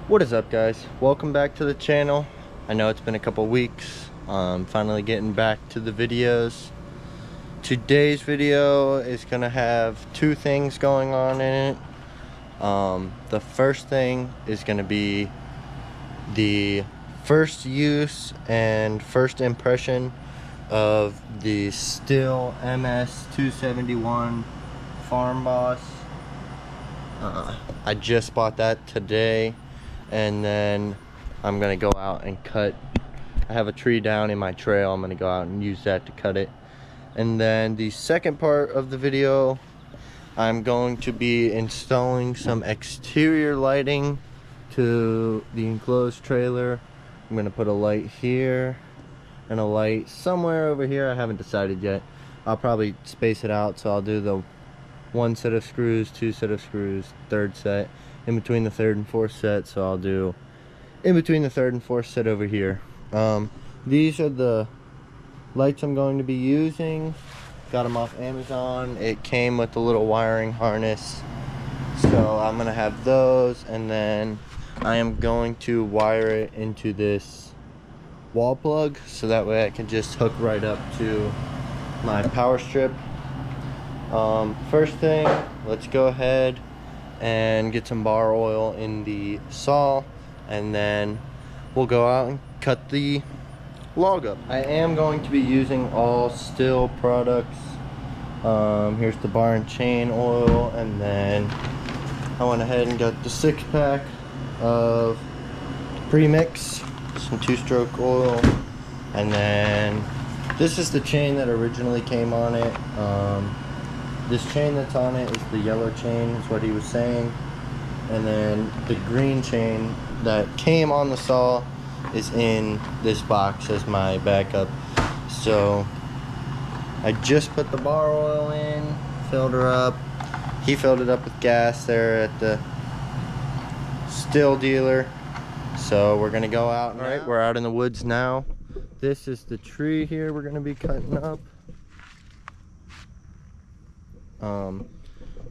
What is up, guys? Welcome back to the channel. I know it's been a couple weeks. Finally getting back to the videos. Today's video is gonna have two things going on in it. The first thing is gonna be the first use and first impression of the Stihl MS271 Farm Boss. I just bought that today, and then I'm gonna go out and cut. I have a tree down in my trail. I'm gonna go out and use that to cut it. And then the second part of the video, I'm going to be installing some exterior lighting to the enclosed trailer. I'm gonna put a light here and a light somewhere over here. I haven't decided yet. I'll probably space it out, so I'll do the one set of screws, two set of screws, third set in between the third and fourth set. So I'll do in between the third and fourth set over here. These are the lights I'm going to be using. Got them off Amazon. It came with a little wiring harness, so I'm gonna have those, and then I am going to wire it into this wall plug, so that way I can just hook right up to my power strip. First thing, let's go ahead and get some bar oil in the saw, and then we'll go out and cut the log up. I am going to be using all Stihl products. Here's the bar and chain oil, and then I went ahead and got the 6-pack of premix, some 2-stroke oil, and then this is the chain that originally came on it. This chain that's on it is the yellow chain, is what he was saying, and then the green chain that came on the saw is in this box as my backup. So I just put the bar oil in, filled her up. He filled it up with gas there at the Stihl dealer. So we're gonna go out. All right, we're out in the woods now. This is the tree here we're gonna be cutting up.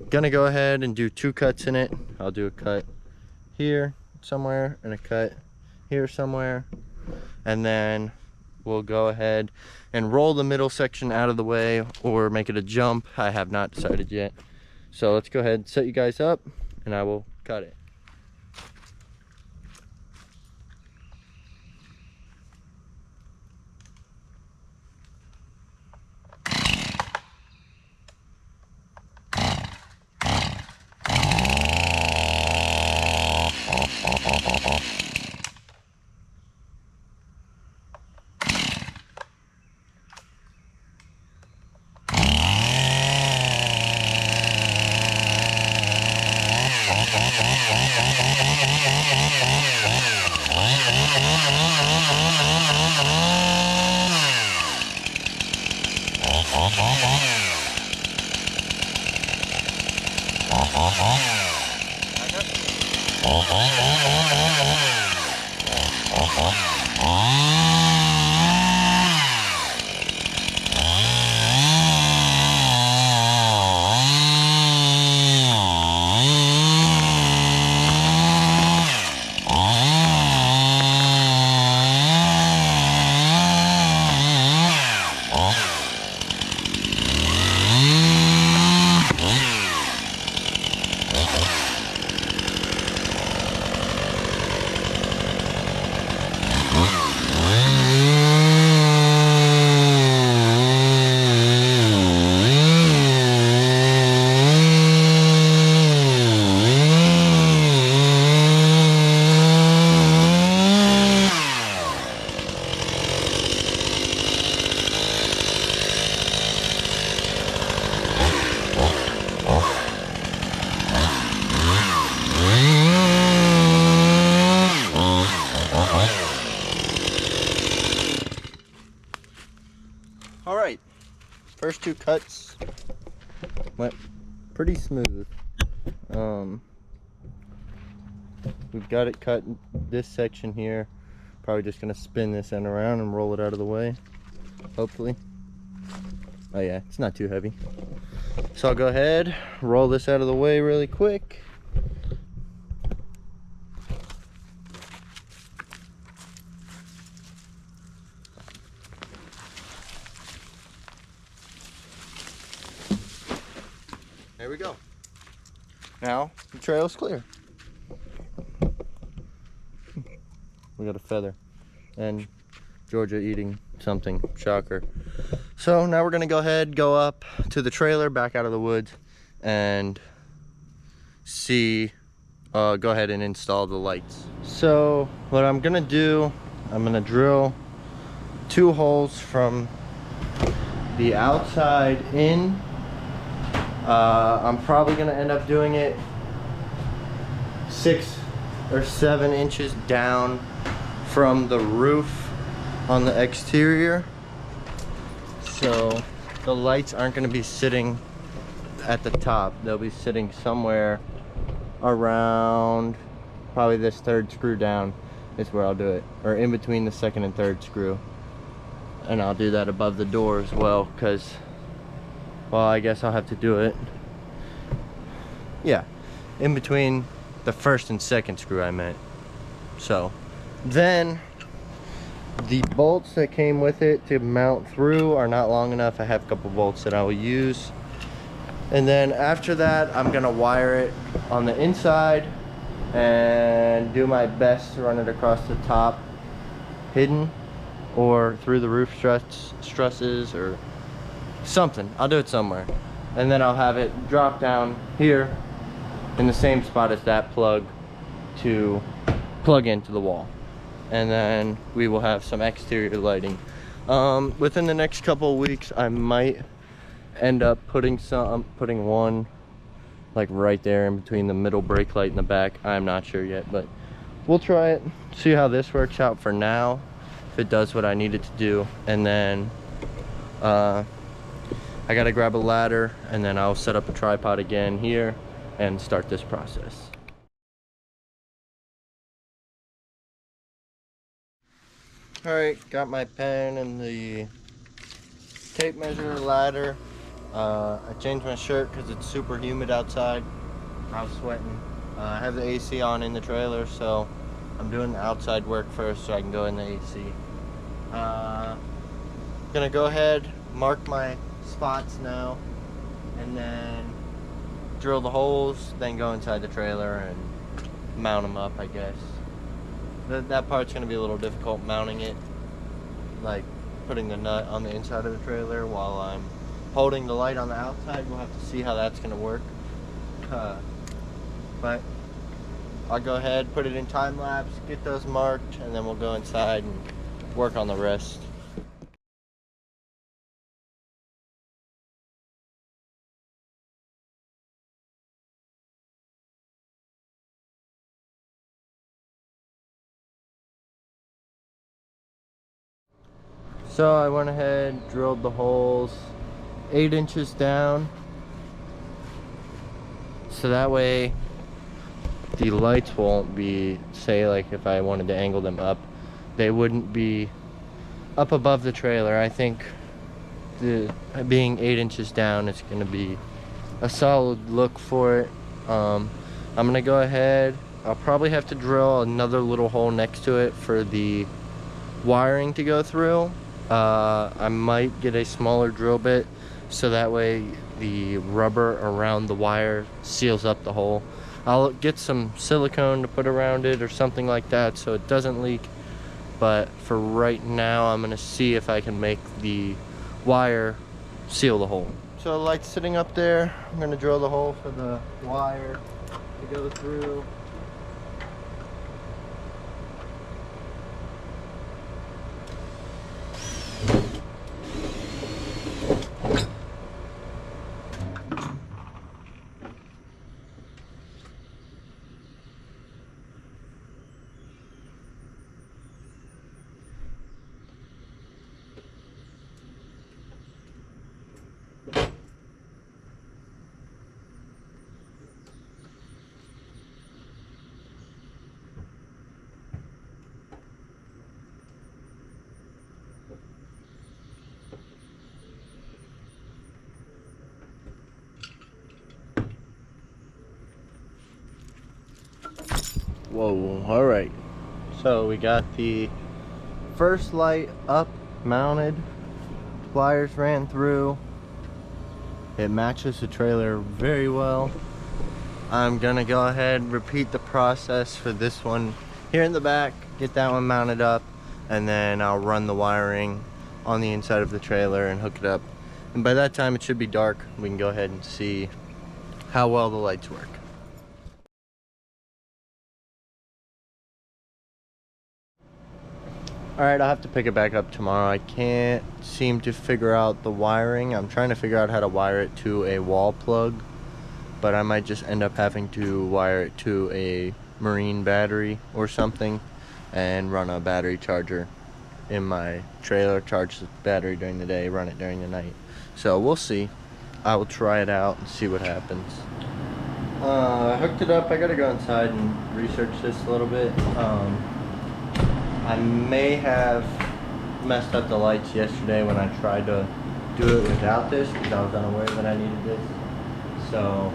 Gonna go ahead and do 2 cuts in it. I'll do a cut here somewhere and a cut here somewhere, and then we'll go ahead and roll the middle section out of the way or make it a jump. I have not decided yet. So let's go ahead and set you guys up, and I will cut it. All right, first 2 cuts went pretty smooth. We've got it cut in this section here. Probably just gonna spin this end around and roll it out of the way, hopefully. Oh yeah, it's not too heavy. So I'll go ahead, roll this out of the way really quick. There we go. Now the trail's clear. We got a feather and Georgia eating something, shocker. So now we're gonna go ahead, go up to the trailer, back out of the woods, and go ahead and install the lights. So what I'm gonna do, I'm gonna drill 2 holes from the outside in. I'm probably gonna end up doing it 6 or 7 inches down from the roof on the exterior. So the lights aren't gonna be sitting at the top. They'll be sitting somewhere around probably this 3rd screw down is where I'll do it, or in between the 2nd and 3rd screw. And I'll do that above the door as well, because, well, I guess I'll have to do it, yeah, in between the 1st and 2nd screw, I meant. So then the bolts that came with it to mount through are not long enough. I have a couple bolts that I will use. And then after that, I'm gonna wire it on the inside and do my best to run it across the top hidden, or through the roof trusses or something. I'll do it somewhere. And then I'll have it drop down here in the same spot as that plug to plug into the wall. And then we will have some exterior lighting. Within the next couple of weeks, I might end up putting one like right there in between the middle brake light and the back. I'm not sure yet, but we'll try it, see how this works out for now, if it does what I need it to do. And then I gotta grab a ladder, and then I'll set up a tripod again here and start this process. All right, got my pen and the tape measure, ladder. I changed my shirt because it's super humid outside. I was sweating. I have the AC on in the trailer, so I'm doing the outside work first so I can go in the AC. Gonna go ahead, mark my spots now, and then drill the holes, then go inside the trailer and mount them up, I guess. That part's gonna be a little difficult, mounting it, like putting the nut on the inside of the trailer while I'm holding the light on the outside. We'll have to see how that's gonna work. But I'll go ahead, put it in time lapse, get those marked, and then we'll go inside and work on the rest. So I went ahead, drilled the holes 8 inches down, so that way the lights won't be, say like if I wanted to angle them up, they wouldn't be up above the trailer. I think being 8 inches down is going to be a solid look for it. I'm going to go ahead, I'll probably have to drill another little hole next to it for the wiring to go through. I might get a smaller drill bit so that way the rubber around the wire seals up the hole. I'll get some silicone to put around it or something like that so it doesn't leak, but for right now I'm gonna see if I can make the wire seal the hole. So the light's sitting up there. I'm gonna drill the hole for the wire to go through. Whoa, all right. So we got the first light up, mounted, wires ran through. It matches the trailer very well. I'm gonna go ahead and repeat the process for this one here in the back, get that one mounted up, and then I'll run the wiring on the inside of the trailer and hook it up. And by that time it should be dark. We can go ahead and see how well the lights work. Alright, I'll have to pick it back up tomorrow. I can't seem to figure out the wiring. I'm trying to figure out how to wire it to a wall plug, but I might just end up having to wire it to a marine battery or something and run a battery charger in my trailer, charge the battery during the day, run it during the night. So we'll see. I will try it out and see what happens. I hooked it up. I gotta go inside and research this a little bit. I may have messed up the lights yesterday when I tried to do it without this because I was unaware that I needed this. So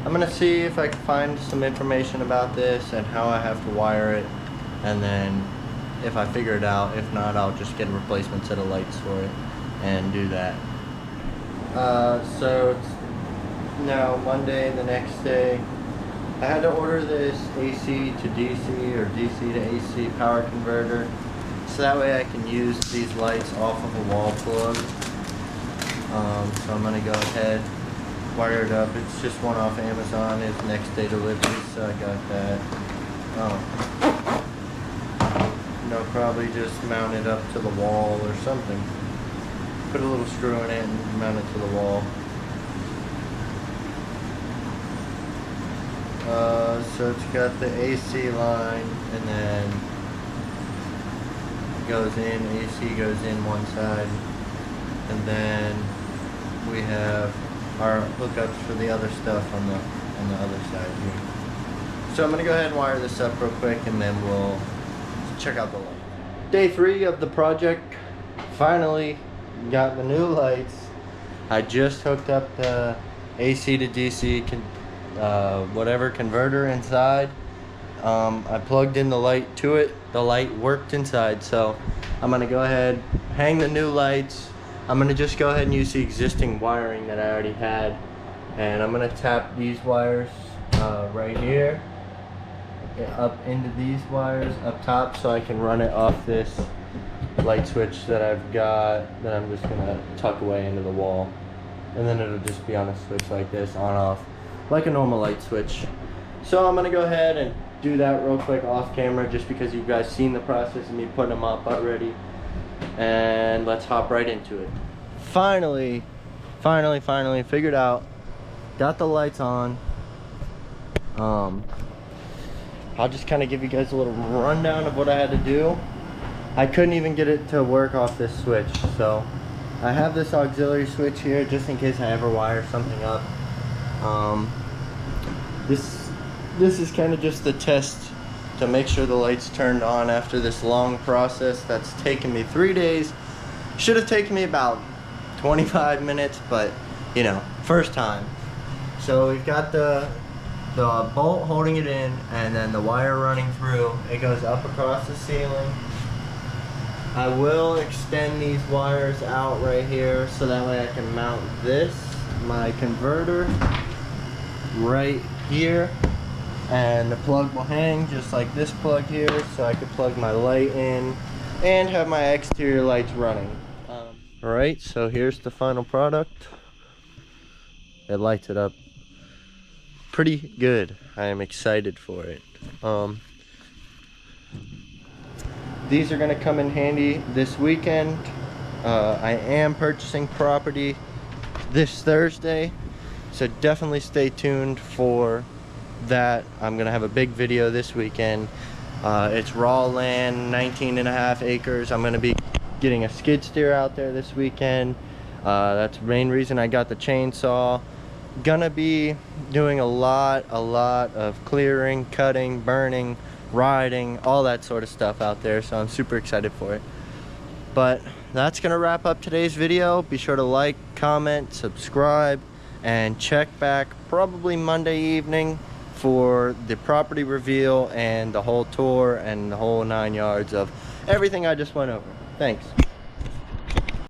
I'm gonna see if I can find some information about this and how I have to wire it, and then if I figure it out, if not, I'll just get a replacement set of lights for it and do that. So it's now Monday, the next day. I had to order this AC to DC or DC to AC power converter, so that way I can use these lights off of a wall plug. So I'm gonna go ahead, wire it up. It's just one off Amazon. It's next day delivery, so I got that. No, probably just mount it up to the wall or something. Put a little screw in it and mount it to the wall. So it's got the AC line, and then it goes in, AC goes in one side, and then we have our hookups for the other stuff on the other side here. So I'm gonna go ahead and wire this up real quick, and then we'll check out the light. Day 3 of the project. Finally got the new lights. I just hooked up the AC to DC whatever converter inside. I plugged in the light to it. The light worked inside, so I'm gonna go ahead, hang the new lights. I'm gonna just go ahead and use the existing wiring that I already had, and I'm gonna tap these wires right here up into these wires up top, so I can run it off this light switch that I've got, that I'm just gonna tuck away into the wall, and then it'll just be on a switch like this, on off, like a normal light switch. So I'm gonna go ahead and do that real quick off camera, just because you guys seen the process of me putting them up already, and let's hop right into it. Finally figured out, got the lights on. I'll just kind of give you guys a little rundown of what I had to do. I couldn't even get it to work off this switch, so I have this auxiliary switch here just in case I ever wire something up. This is kind of just the test to make sure the lights turned on after this long process that's taken me 3 days. Should have taken me about 25 minutes, but you know, first time. So we've got the bolt holding it in, and then the wire running through. It goes up across the ceiling. I will extend these wires out right here so that way I can mount this, my converter, right here, and the plug will hang just like this plug here, so I could plug my light in and have my exterior lights running. Alright, so here's the final product. It lights it up pretty good. I am excited for it. These are going to come in handy this weekend. I am purchasing property this Thursday, so definitely stay tuned for that. I'm going to have a big video this weekend. It's raw land, 19.5 acres. I'm going to be getting a skid steer out there this weekend. That's the main reason I got the chainsaw. Gonna be doing a lot of clearing, cutting, burning, riding, all that sort of stuff out there, so I'm super excited for it. But that's gonna wrap up today's video. Be sure to like, comment, subscribe, and check back probably Monday evening for the property reveal and the whole tour and the whole 9 yards of everything I just went over. Thanks.